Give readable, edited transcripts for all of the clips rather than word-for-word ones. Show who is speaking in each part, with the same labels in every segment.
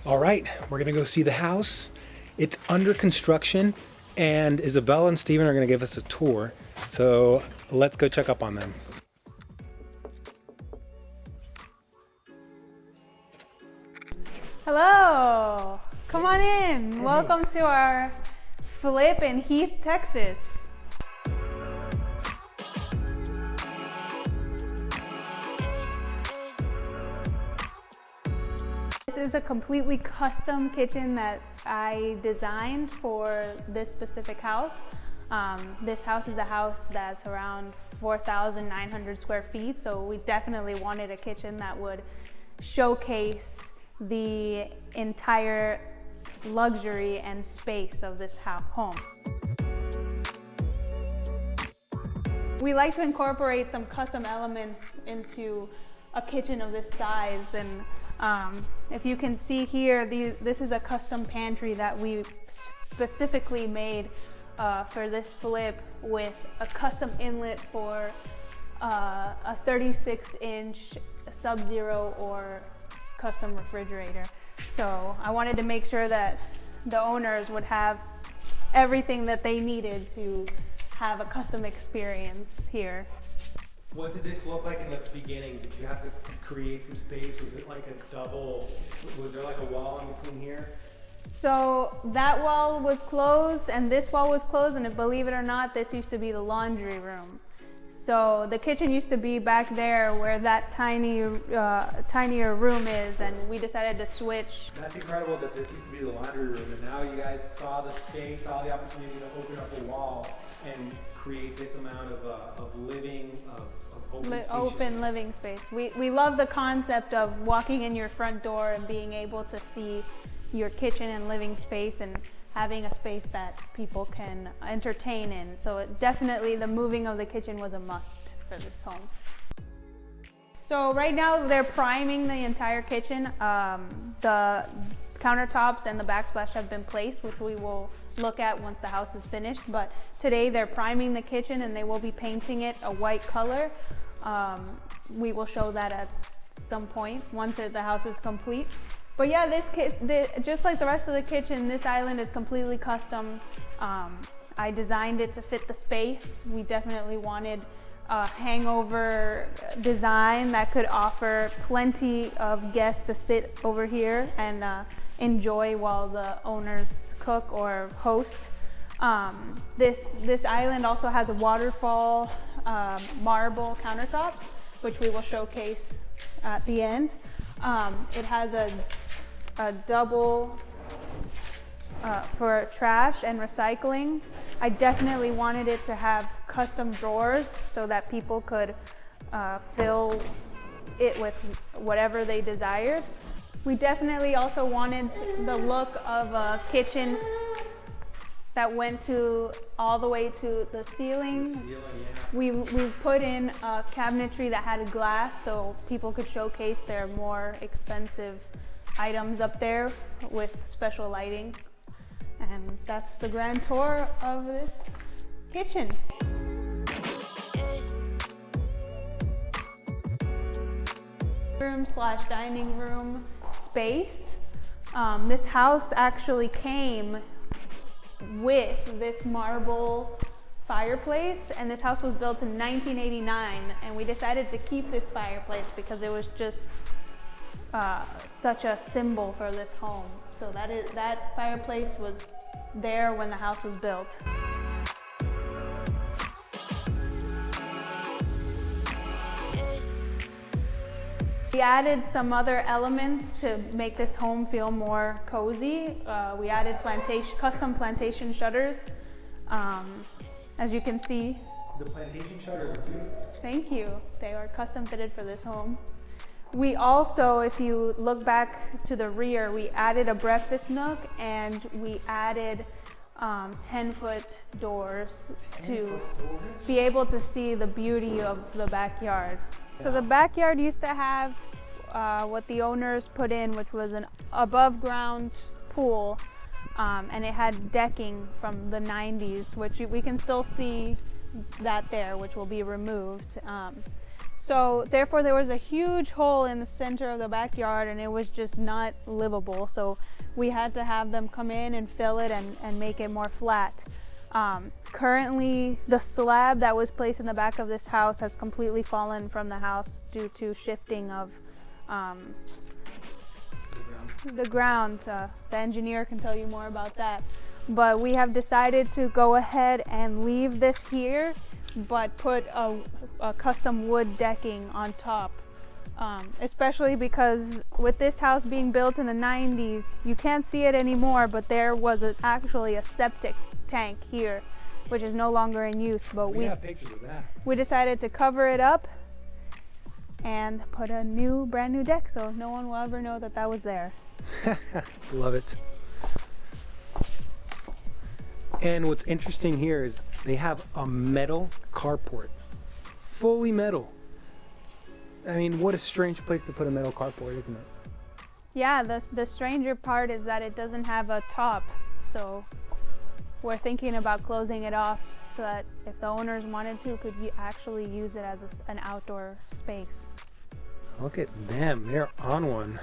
Speaker 1: All right, we're gonna go see the house. It's under construction, and Isabella and Steven are gonna give us a tour. So let's go check up on them.
Speaker 2: Hello, come on in.
Speaker 1: Hey.
Speaker 2: Welcome to our flip in Heath, Texas. This is a completely custom kitchen that I designed for this specific house. This house is a house that's around 4,900 square feet, so we definitely wanted a kitchen that would showcase the entire luxury and space of this home. We like to incorporate some custom elements into a kitchen of this size, and if you can see here, this is a custom pantry that we specifically made for this flip, with a custom inlet for a 36-inch Sub-Zero or custom refrigerator. So I wanted to make sure that the owners would have everything that they needed to have a custom experience here.
Speaker 1: What did this look like in the beginning? Did you have to create some space? Was it like a double? Was there like a wall in between here?
Speaker 2: So that wall was closed and this wall was closed, and believe it or not, this used to be the laundry room. So the kitchen used to be back there where that tinier room is, and we decided to switch.
Speaker 1: That's incredible that this used to be the laundry room, and now you guys saw the space, saw the opportunity to open up a wall and create this amount of living, of
Speaker 2: open living space. We love the concept of walking in your front door and being able to see your kitchen and living space, and having a space that people can entertain in. So definitely the moving of the kitchen was a must for this home. So right now they're priming the entire kitchen. The countertops and the backsplash have been placed, which we will look at once the house is finished. But today they're priming the kitchen and they will be painting it a white color. We will show that at some point once the house is complete. But yeah, just like the rest of the kitchen, this island is completely custom. I designed it to fit the space. We definitely wanted a hangover design that could offer plenty of guests to sit over here and enjoy while the owners cook or host. This island also has a waterfall marble countertops, which we will showcase at the end. It has a double for trash and recycling. I definitely wanted it to have custom drawers so that people could fill it with whatever they desired. We definitely also wanted the look of a kitchen that went all the way to the ceiling. We put in a cabinetry that had glass so people could showcase their more expensive items up there with special lighting. And that's the grand tour of this kitchen. Room/dining room space. This house actually came with this marble fireplace, and this house was built in 1989, and we decided to keep this fireplace because it was just such a symbol for this home. So that fireplace was there when the house was built. We added some other elements to make this home feel more cozy. We added custom plantation shutters. As you can see.
Speaker 1: The plantation shutters are beautiful.
Speaker 2: Thank you. They are custom fitted for this home. We also, if you look back to the rear, we added a breakfast nook, and we added 10-foot doors to be able to see the beauty of the backyard. So the backyard used to have what the owners put in, which was an above ground pool, and it had decking from the 90s, which we can still see that there, which will be removed. So therefore there was a huge hole in the center of the backyard and it was just not livable. So we had to have them come in and fill it and make it more flat. Currently the slab that was placed in the back of this house has completely fallen from the house due to shifting of the ground. The engineer can tell you more about that. But we have decided to go ahead and leave this here, but put a custom wood decking on top. Especially because with this house being built in the 90s, you can't see it anymore, but there was actually a septic tank here, which is no longer in use. But
Speaker 1: we have pictures of that.
Speaker 2: We decided to cover it up and put a brand new deck, so no one will ever know that that was there.
Speaker 1: Love it. And what's interesting here is they have a metal carport, fully metal. I mean, what a strange place to put a metal carport, isn't it?
Speaker 2: Yeah, the stranger part is that it doesn't have a top, so we're thinking about closing it off so that if the owners wanted to, could actually use it as an outdoor space.
Speaker 1: Look at them, they're on one.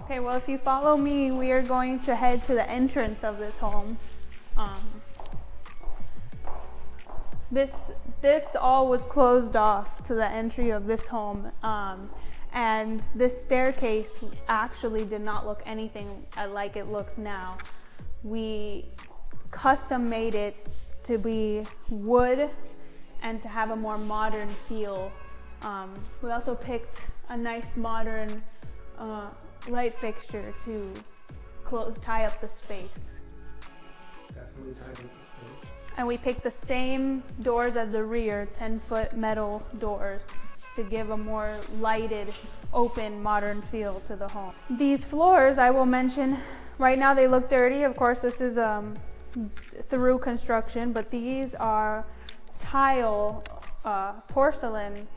Speaker 2: Okay, well, if you follow me, we are going to head to the entrance of this home. This all was closed off to the entry of this home, and this staircase actually did not look anything like it looks now. We custom made it to be wood and to have a more modern feel. We also picked a nice modern light fixture to tie up the space.
Speaker 1: Definitely ties up the space.
Speaker 2: And we picked the same doors as the rear, 10-foot metal doors, to give a more lighted, open, modern feel to the home. These floors, I will mention, right now they look dirty. Of course, this is through construction, but these are tile, porcelain,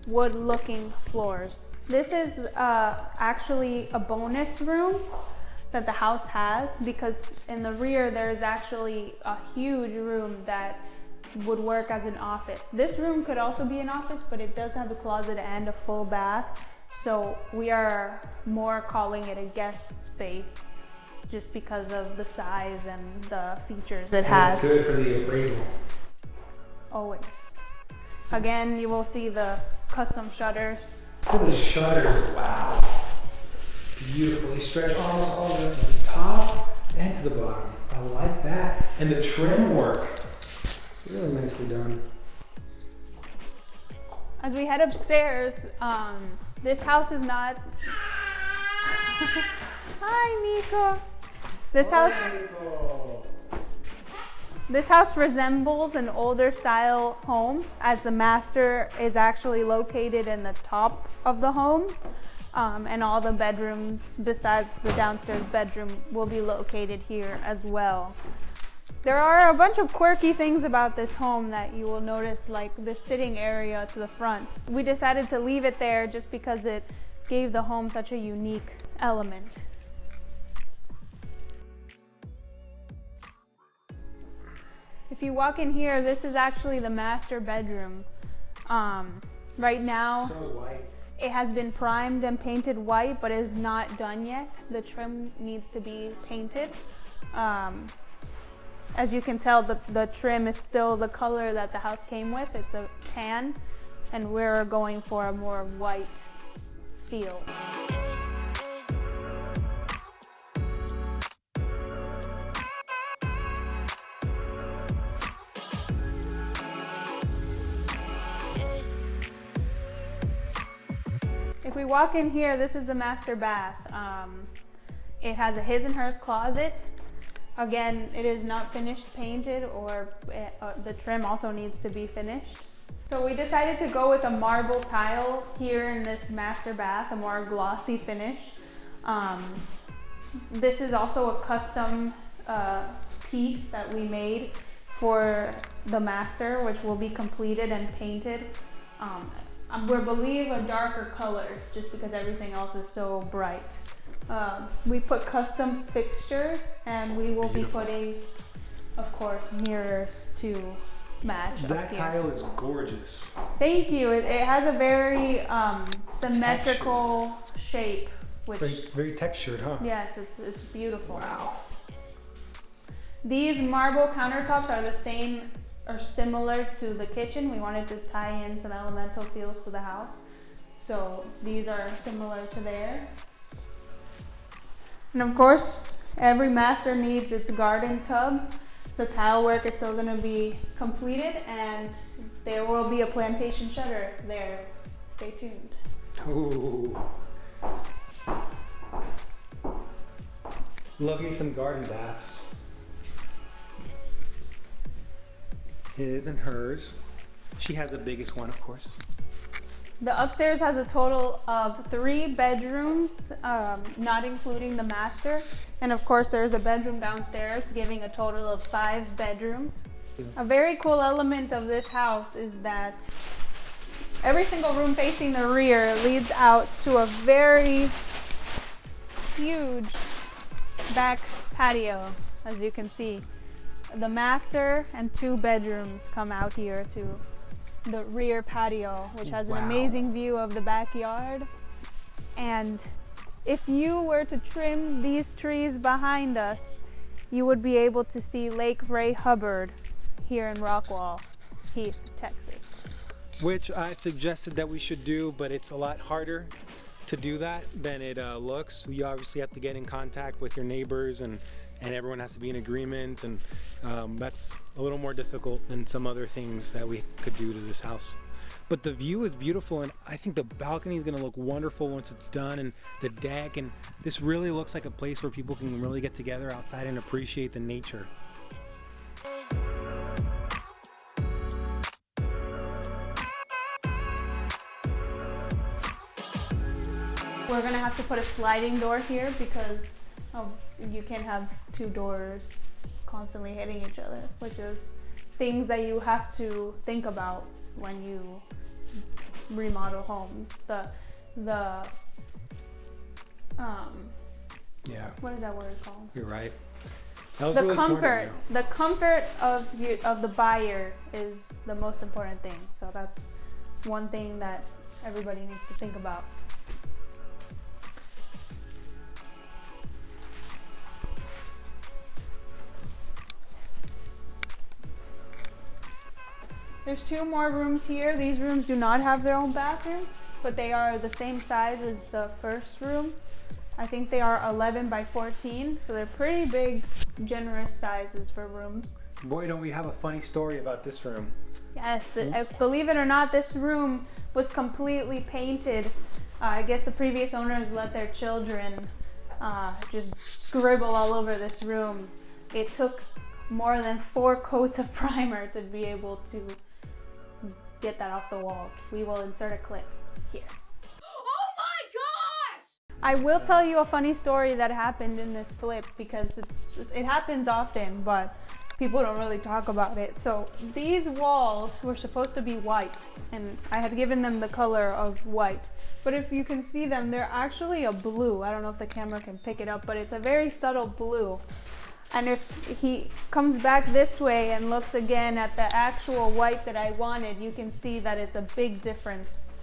Speaker 2: wood-looking floors. This is actually a bonus room that the house has, because in the rear there is actually a huge room that would work as an office. This room could also be an office, but it does have a closet and a full bath, so we are more calling it a guest space just because of the size and the features it has.
Speaker 1: It's good for the appraisal.
Speaker 2: Always. Again, you will see the custom shutters.
Speaker 1: Look at the shutters, wow. Beautiful, they stretch almost all the way up to the top and to the bottom. I like that. And the trim work, really nicely done.
Speaker 2: As we head upstairs, this house is not... Hi, Nico. This house resembles an older style home, as the master is actually located in the top of the home. And all the bedrooms besides the downstairs bedroom will be located here as well. There are a bunch of quirky things about this home that you will notice, like the sitting area to the front. We decided to leave it there just because it gave the home such a unique element. If you walk in here, this is actually the master bedroom. Right now,
Speaker 1: so white.
Speaker 2: It has been primed and painted white, but is not done yet. The trim needs to be painted. As you can tell, the trim is still the color that the house came with. It's a tan, and we're going for a more white feel. If we walk in here, this is the master bath. It has a his and hers closet. Again, it is not finished painted, or the trim also needs to be finished. So we decided to go with a marble tile here in this master bath, a more glossy finish. This is also a custom piece that we made for the master, which will be completed and painted. We believe a darker color just because everything else is so bright. We put custom fixtures, and we will be putting, of course, mirrors to match.
Speaker 1: That
Speaker 2: up here.
Speaker 1: tile is gorgeous.
Speaker 2: Thank you. It has a very symmetrical shape, which
Speaker 1: Very, very textured, huh?
Speaker 2: yes, it's beautiful.
Speaker 1: Wow.
Speaker 2: These marble countertops are the same or similar to the kitchen. We wanted to tie in some elemental feels to the house, so these are similar to there. And of course, every master needs its garden tub. The tile work is still going to be completed, and there will be a plantation shutter there. Stay tuned.
Speaker 1: Ooh. Love me some garden baths. His and hers. She has the biggest one, of course.
Speaker 2: The upstairs has a total of 3 bedrooms, not including the master. And of course, there's a bedroom downstairs, giving a total of 5 bedrooms. A very cool element of this house is that every single room facing the rear leads out to a very huge back patio, as you can see. The master and 2 bedrooms come out here to the rear patio, which has an amazing view of the backyard. And if you were to trim these trees behind us, you would be able to see Lake Ray Hubbard here in Rockwall Heath, Texas.
Speaker 1: Which I suggested that we should do, but it's a lot harder to do that than it looks. You obviously have to get in contact with your neighbors, and everyone has to be in agreement, and that's a little more difficult than some other things that we could do to this house. But the view is beautiful, and I think the balcony is going to look wonderful once it's done, and the deck, and this really looks like a place where people can really get together outside and appreciate the nature.
Speaker 2: We're gonna have to put a sliding door here because you can't have 2 doors constantly hitting each other, which is things that you have to think about when you remodel homes.
Speaker 1: Yeah,
Speaker 2: What is that word called?
Speaker 1: you're right. That was
Speaker 2: The
Speaker 1: really smart of
Speaker 2: comfort.
Speaker 1: you.
Speaker 2: The comfort of the buyer is the most important thing. So that's one thing that everybody needs to think about. There's 2 more rooms here. These rooms do not have their own bathroom, but they are the same size as the first room. I think they are 11 by 14, so they're pretty big, generous sizes for rooms.
Speaker 1: Boy, don't we have a funny story about this room.
Speaker 2: Yes, believe it or not, this room was completely painted. I guess the previous owners let their children just scribble all over this room. It took more than 4 coats of primer to be able to get that off the walls. We will insert a clip here.
Speaker 3: Oh my gosh!
Speaker 2: I will tell you a funny story that happened in this flip because it happens often, but people don't really talk about it. So these walls were supposed to be white, and I had given them the color of white. But if you can see them, they're actually a blue. I don't know if the camera can pick it up, but it's a very subtle blue. And if he comes back this way and looks again at the actual white that I wanted, you can see that it's a big difference.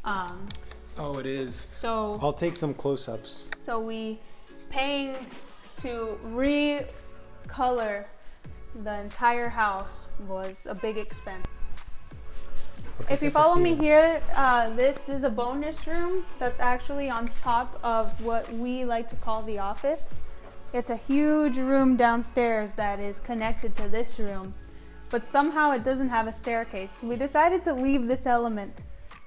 Speaker 1: Oh, it is.
Speaker 2: So
Speaker 1: I'll take some close-ups.
Speaker 2: paying to recolor the entire house was a big expense.
Speaker 1: Okay,
Speaker 2: If you follow me here, this is a bonus room that's actually on top of what we like to call the office. It's a huge room downstairs that is connected to this room, but somehow it doesn't have a staircase. We decided to leave this element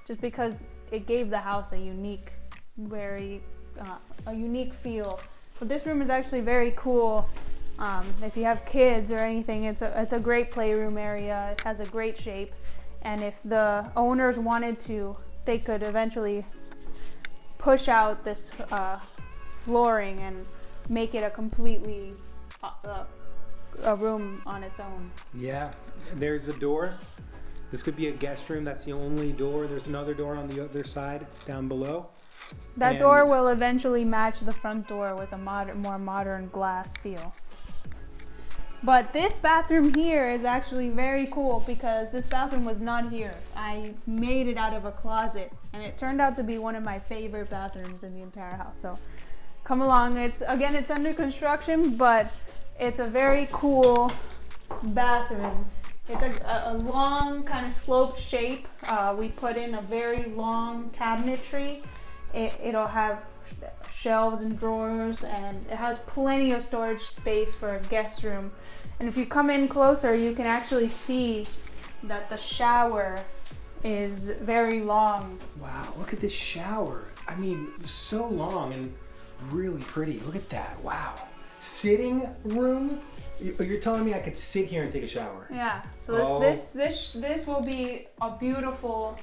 Speaker 2: just because it gave the house a unique feel. But this room is actually very cool. If you have kids or anything, it's a great playroom area. It has a great shape, and if the owners wanted to, they could eventually push out this flooring and make it a completely a room on its own.
Speaker 1: Yeah, there's a door. This could be a guest room. That's the only door. There's another door on the other side down below.
Speaker 2: That door will eventually match the front door with a more modern glass feel. But this bathroom here is actually very cool because this bathroom was not here. I made it out of a closet and it turned out to be one of my favorite bathrooms in the entire house. So come along. It's under construction, but it's a very cool bathroom. It's a long kind of sloped shape. We put in a very long cabinetry. It'll have shelves and drawers, and it has plenty of storage space for a guest room. And if you come in closer, you can actually see that the shower is very long.
Speaker 1: Wow, look at this shower. I mean, so long and really pretty. Look at that. Wow. Sitting room? You're telling me I could sit here and take a shower?
Speaker 2: Yeah. So this will be a beautiful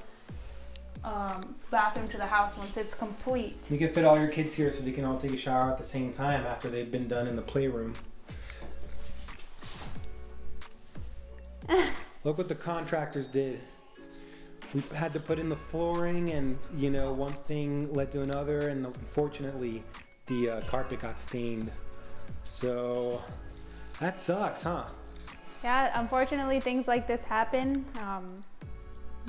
Speaker 2: bathroom to the house once it's complete.
Speaker 1: You can fit all your kids here so they can all take a shower at the same time after they've been done in the playroom. Look what the contractors did. We had to put in the flooring, and one thing led to another, and unfortunately the carpet got stained. So that sucks, huh?
Speaker 2: Yeah, unfortunately things like this happen,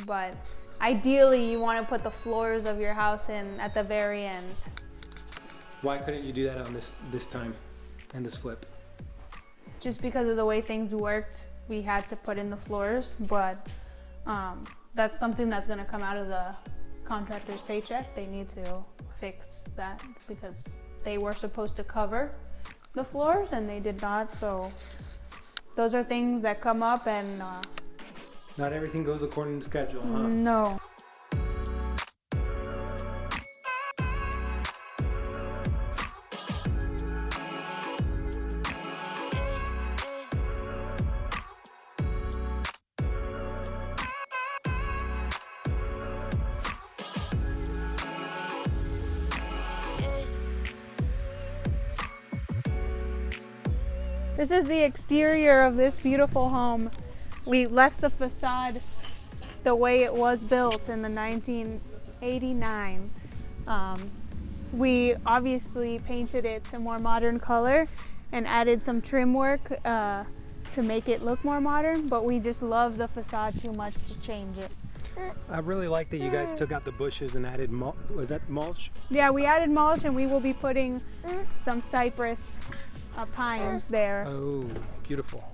Speaker 2: but ideally you want to put the floors of your house in at the very end.
Speaker 1: Why couldn't you do that on this time and this flip?
Speaker 2: Just because of the way things worked, we had to put in the floors, but that's something that's going to come out of the contractor's paycheck. They need to fix that because they were supposed to cover the floors and they did not. So those are things that come up, and
Speaker 1: not everything goes according to schedule, huh?
Speaker 2: No. This is the exterior of this beautiful home. We left the facade the way it was built in the 1989. We obviously painted it a more modern color and added some trim work to make it look more modern, but we just love the facade too much to change it.
Speaker 1: I really like that you guys took out the bushes and added mulch. Was that mulch?
Speaker 2: Yeah, we added mulch, and we will be putting some cypress pines there.
Speaker 1: Oh, beautiful.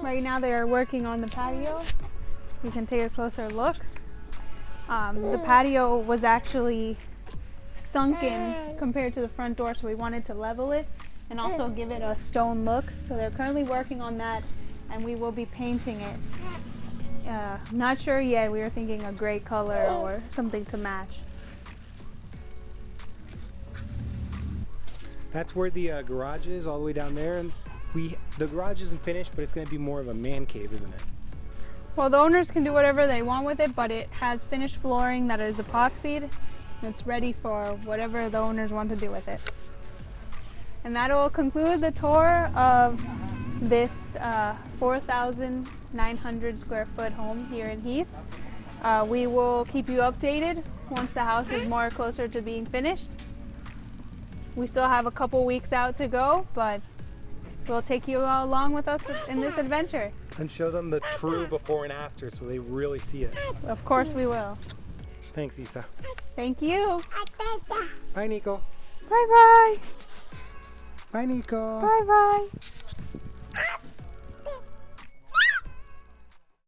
Speaker 2: Right now they are working on the patio. You can take a closer look. The patio was actually sunken compared to the front door, so we wanted to level it and also give it a stone look. So they're currently working on that, and we will be painting it. Not sure yet. We were thinking a gray color or something to match.
Speaker 1: That's where the garage is, all the way down there, and the garage isn't finished, but it's going to be more of a man cave, isn't it?
Speaker 2: Well, the owners can do whatever they want with it, but it has finished flooring that is epoxied, and it's ready for whatever the owners want to do with it. And that will conclude the tour of this 4,900 square foot home here in Heath. We will keep you updated once the house is more closer to being finished. We still have a couple weeks out to go, but we'll take you all along with us in this adventure.
Speaker 1: And show them the true before and after so they really see it.
Speaker 2: Of course we will.
Speaker 1: Thanks, Isa.
Speaker 2: Thank you.
Speaker 1: Bye, Nico.
Speaker 2: Bye-bye.
Speaker 1: Bye, Nico.
Speaker 2: Bye-bye.